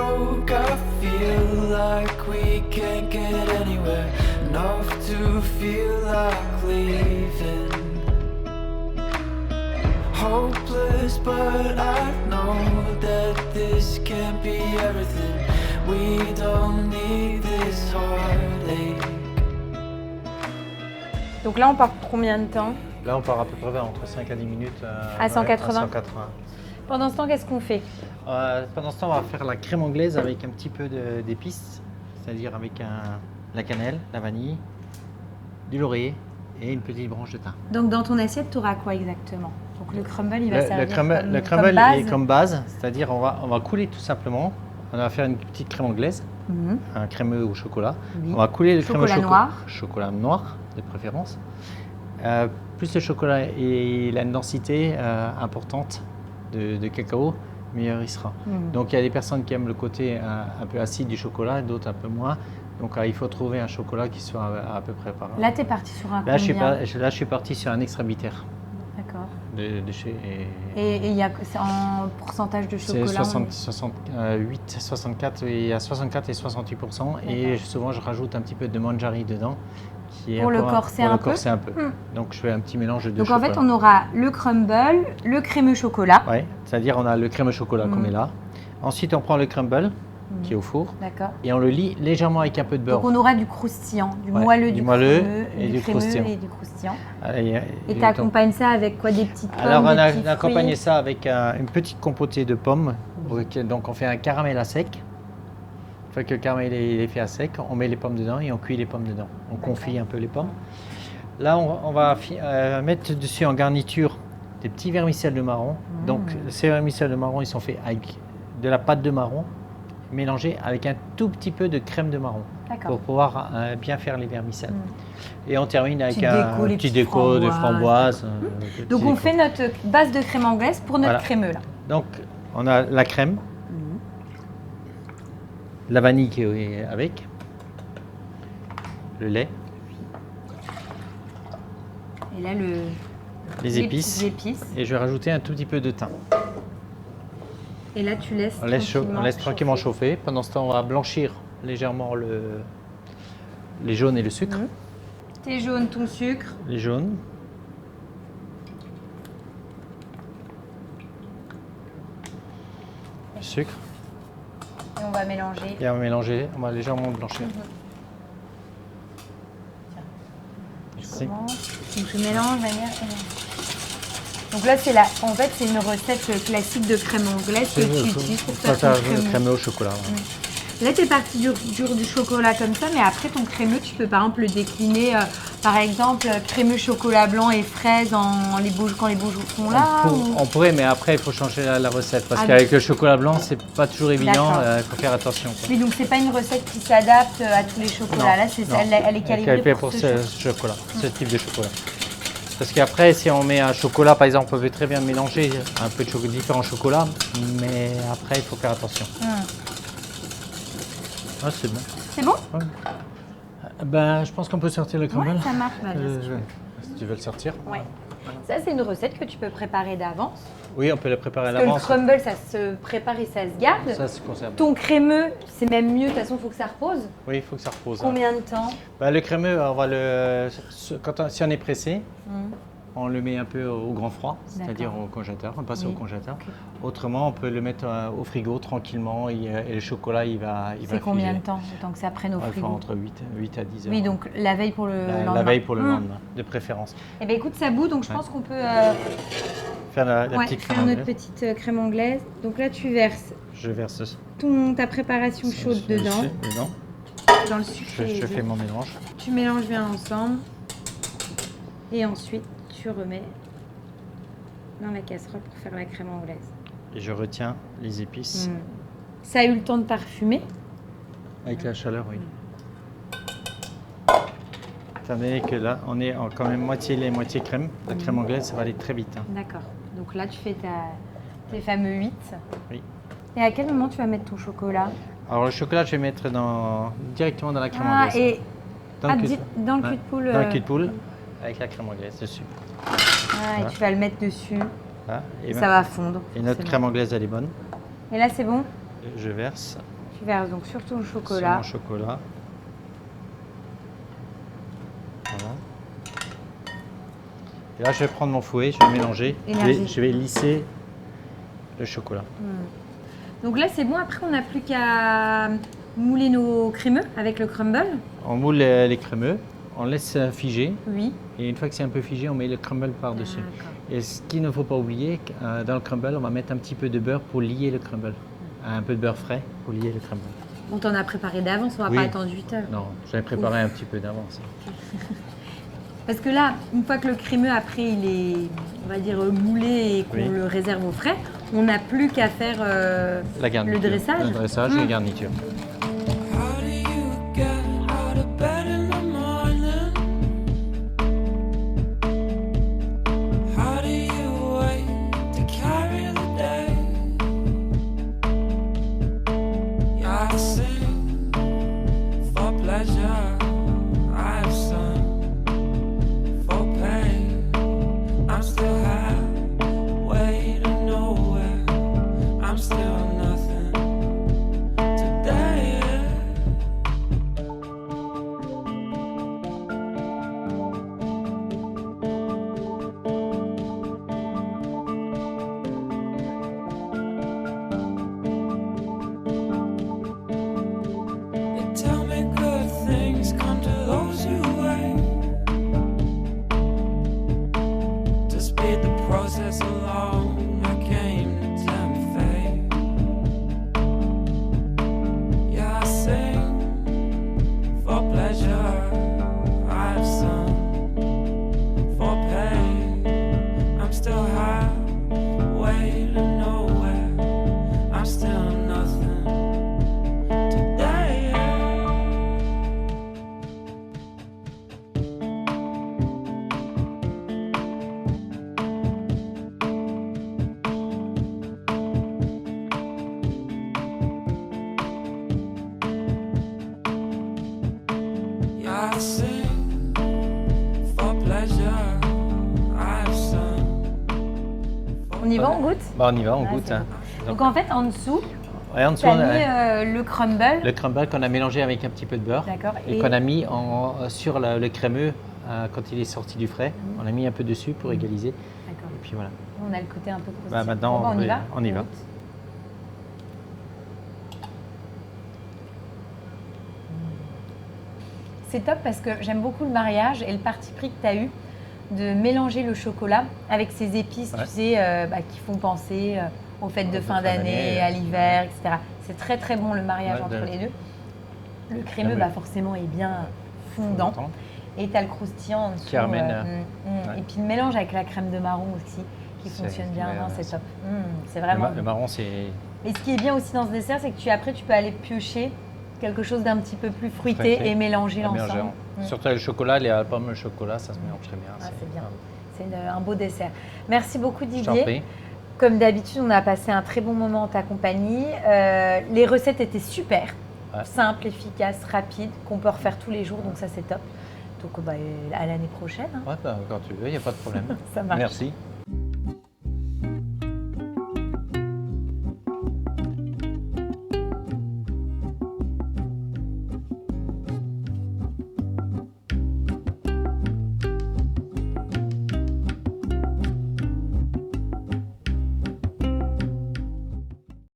broke, I feel like we can't get anywhere. Enough to feel like leaving. Hopeless, but I know that this can't be everything. We don't need this heartache. Donc là, on part pour combien de temps? Là, on part à peu près entre 5 à 10 minutes. À 180. À 180. Pendant ce temps, qu'est-ce qu'on fait? Pendant ce temps, on va faire la crème anglaise avec un petit peu d'épices, c'est-à-dire avec la cannelle, la vanille, du laurier et une petite branche de thym. Donc dans ton assiette, tu auras quoi exactement? Donc le crumble, il va servir le crumble comme base. est comme base, c'est-à-dire on va couler tout simplement. On va faire une petite crème anglaise, un crémeux au chocolat. Oui. On va couler le crémeux Chocolat noir de préférence. Plus le chocolat et la densité importante de cacao, meilleur il sera. Donc il y a des personnes qui aiment le côté un peu acide du chocolat, d'autres un peu moins. Donc il faut trouver un chocolat qui soit à peu près par là. Là, tu es parti sur un là, combien? je suis parti sur un extra bitter. D'accord. De chez, et c'est en pourcentage de chocolat? C'est 68, 64, il y a 64 et 68%. Et souvent je rajoute un petit peu de manjari dedans. Pour le corser un peu. Donc je fais un petit mélange de Donc chocolat. en fait, on aura le crumble, le crémeux chocolat. Oui, c'est-à-dire on a le crémeux chocolat qu'on met là. Ensuite, on prend le crumble qui est au four. D'accord. Et on le lie légèrement avec un peu de beurre. Donc on aura du croustillant, du moelleux, du crémeux et du croustillant. Et tu donc, accompagnes ça avec quoi? Des petites pommes? alors on a petits accompagné fruits. ça avec une petite compotée de pommes. Donc on fait un caramel à sec. Une fois que le caramel est fait à sec, on met les pommes dedans et on cuit les pommes dedans. On confit un peu les pommes. Là, on va mettre dessus en garniture des petits vermicelles de marron. Donc ces vermicelles de marron, ils sont faits avec de la pâte de marron mélangée avec un tout petit peu de crème de marron pour pouvoir bien faire les vermicelles. Et on termine avec un petit déco de framboises. Donc on fait notre base de crème anglaise pour notre crémeux là. Donc on a la crème, la vanille qui est avec, le lait. Et là les épices. Et je vais rajouter un tout petit peu de thym. Et là tu laisses on laisse tranquillement chauffer. Pendant ce temps, on va blanchir légèrement les jaunes et le sucre. Tes jaunes, ton sucre. Les jaunes. Le sucre. Et on va mélanger. Et on va mélanger, on va légèrement blanchir. Merci. Donc je mélange, Donc là, en fait, c'est une recette classique de crème anglaise que tu utilises pour faire ton crémeux au chocolat. Là, tu es parti du chocolat comme ça, mais après, ton crémeux, tu peux par exemple le décliner, par exemple, crémeux chocolat blanc et fraises quand les bougies sont là. On pourrait, mais après, il faut changer la recette parce qu'avec le chocolat blanc, c'est pas toujours évident, il faut faire attention. Mais donc, c'est pas une recette qui s'adapte à tous les chocolats. Là, elle est calibrée pour ce chocolat, ce type de chocolat. Parce qu'après, si on met un chocolat, par exemple, on peut très bien mélanger un peu de différents chocolats, mais après, il faut faire attention. Ah, c'est bon. C'est bon? Ben, je pense qu'on peut sortir le crumble. Ouais, ça marche. Si tu veux le sortir. Ouais. Ça, c'est une recette que tu peux préparer d'avance. Oui, on peut le préparer à l'avance. l'avance. Le crumble, ça se prépare et ça se garde. Ça se conserve. Ton crémeux, c'est même mieux. De toute façon, il faut que ça repose. Oui, il faut que ça repose. Combien de temps? Ben, le crémeux, si on est pressé, on le met un peu au grand froid, c'est-à-dire au congélateur, on passe au congélateur. Okay. Autrement, on peut le mettre au frigo tranquillement et le chocolat, il va C'est combien de temps, le temps que ça prenne au frigo? Entre 8 à 10 heures. Oui, donc la veille pour le lendemain. La veille pour le lendemain, de préférence. Eh bien, écoute, ça bout, donc je pense qu'on peut faire la petite crème anglaise. Notre petite crème anglaise. Donc là, tu verses. Je verse ta préparation chaude dedans. Dans le sucre. Je fais mon mélange. Tu mélanges bien ensemble. Et ensuite, tu remets dans la casserole pour faire la crème anglaise. Et je retiens les épices. Ça a eu le temps de parfumer? Avec la chaleur, oui. Étant donné que là, on est quand même moitié lait, moitié crème. La crème anglaise, ça va aller très vite. D'accord. Donc là, tu fais tes fameux 8. Oui. Et à quel moment tu vas mettre ton chocolat? Alors le chocolat, je vais mettre directement dans la crème anglaise. Et dans le cul de poule. Dans le cul de poule, avec la crème anglaise dessus. Et tu vas le mettre dessus. Et ça va fondre. Et notre crème anglaise, elle est bonne. Et là, c'est bon? Je verse. Tu verses donc sur ton Sur chocolat. mon chocolat. Voilà. Et là, je vais prendre mon fouet, je vais mélanger. Énergie. Je vais lisser le chocolat. Donc là, c'est bon. Après, on n'a plus qu'à mouler nos crémeux avec le crumble. On moule les crémeux, on laisse figer. Oui. Et une fois que c'est un peu figé, on met le crumble par-dessus. D'accord. Et ce qu'il ne faut pas oublier, dans le crumble, on va mettre un petit peu de beurre pour lier le crumble. Un peu de beurre frais pour lier le crumble. On t'en a préparé d'avance, on va Oui. pas attendre 8 heures. Non, j'avais préparé un petit peu d'avance. Parce que là, une fois que le crémeux, après, il est, on va dire, moulé et qu'on Oui. le réserve au frais, on n'a plus qu'à faire La garniture. le dressage. Le dressage et la garniture. How do you get out of bed in the morning? How do you wait to carry the day? Yeah, I sing for pleasure. I've sung for pain. I'm still halfway to nowhere. I'm still nothing today. You tell me good things come to those who wait. To speed the process along, I came to tempt fate. Yeah, I sing for pleasure. I've sung for pain. I'm still halfway to nowhere. I'm still nothing today. Yeah, I sing for pleasure. I've sung. On y va, on goûte. Bah, on y va, on Ah, goûte. c'est Hein. Donc en fait, en dessous, Et en dessous, tu as on a mis le crumble. le crumble qu'on a mélangé avec un petit peu de beurre. D'accord. Et qu'on a mis sur le crémeux quand il est sorti du frais. On a mis un peu dessus pour égaliser. D'accord. Et puis voilà. On a le côté un peu croustillant. Bah, maintenant, Bon, on y va. on y va. goûte. C'est top parce que j'aime beaucoup le mariage et le parti pris que tu as eu de mélanger le chocolat avec ces épices, Ouais. tu sais, qui font penser aux fêtes de De fin fin d'année, d'année, à l'hiver, etc. C'est très très bon le mariage Ouais, entre de- les deux. Le crémeux, oui. bah, forcément, est bien fondant. Et tu as le croustillant en dessous. Qui amène, Et puis le mélange avec la crème de marron aussi, qui C'est- fonctionne bien. ouais, Non, ouais, c'est c'est- top. C'est vraiment Le bon. marron, c'est. Et ce qui est bien aussi dans ce dessert, c'est que après, tu peux aller piocher quelque chose d'un petit peu plus fruité Fruité. et mélanger à mélanger. l'ensemble. Surtout avec le chocolat, les pommes, le chocolat, ça se mélange très bien. Ah, c'est bien. C'est un beau dessert. Merci beaucoup Je t'en Didier. prie. Comme d'habitude, on a passé un très bon moment en ta compagnie. Les recettes étaient super, Ouais. simples, efficaces, rapides, qu'on peut refaire tous les jours, donc ça c'est top. Donc bah, à l'année prochaine. Hein. Ouais, bah, quand tu veux, il n'y a pas de problème. Ça marche. Merci.